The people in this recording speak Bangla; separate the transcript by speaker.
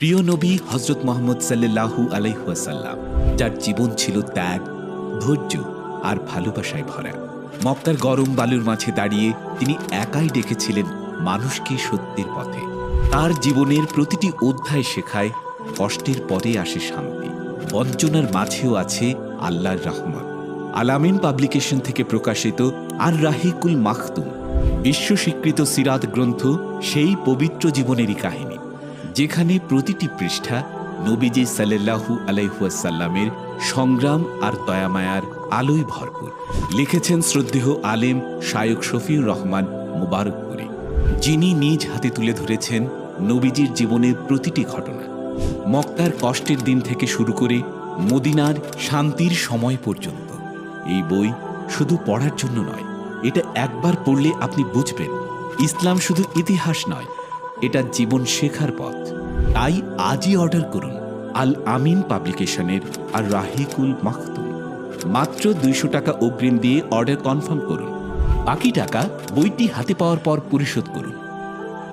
Speaker 1: প্রিয় নবী হযরত মুহাম্মদ সাল্লাল্লাহু আলাইহি ওয়াসাল্লাম, যার জীবন ছিল ত্যাগ, ধৈর্য আর ভালোবাসায় ভরা। মক্কার গরম বালুর মাঝে দাঁড়িয়ে তিনি একাই ডেকেছিলেন মানুষকে সত্যের পথে। তার জীবনের প্রতিটি অধ্যায় শেখায় কষ্টের পরে আসে শান্তি, বঞ্চনার মাঝেও আছে আল্লাহর রহমত। আল আমিন পাবলিকেশন থেকে প্রকাশিত আর রাহিকুল মাখতুম বিশ্ব স্বীকৃত সিরাত গ্রন্থ সেই পবিত্র জীবনেরই কাহিনী, যেখানে প্রতিটি পৃষ্ঠা নবীজি সাল্লাল্লাহু আলাইহি ওয়াসাল্লামের সংগ্রাম আর দয়ামায়ার আলোয় ভরপুর। লিখেছেন শ্রদ্ধেয় আলেম শায়খ শফিউর রহমান মুবারকপুরী, যিনি নিজ হাতে তুলে ধরেছেন নবীজির জীবনের প্রতিটি ঘটনা, মক্কার কষ্টের দিন থেকে শুরু করে মদিনার শান্তির সময় পর্যন্ত। এই বই শুধু পড়ার জন্য নয়, এটা একবার পড়লে আপনি বুঝবেন ইসলাম শুধু ইতিহাস নয়, এটা জীবন শেখার পথ। তাই আজই অর্ডার করুন আল আমিন পাবলিকেশনের আর রাহিকুল মাখতুম। মাত্র 200 টাকা অগ্রিম দিয়ে অর্ডার কনফার্ম করুন, বাকি টাকা বইটি হাতে পাওয়ার পর পরিশোধ করুন।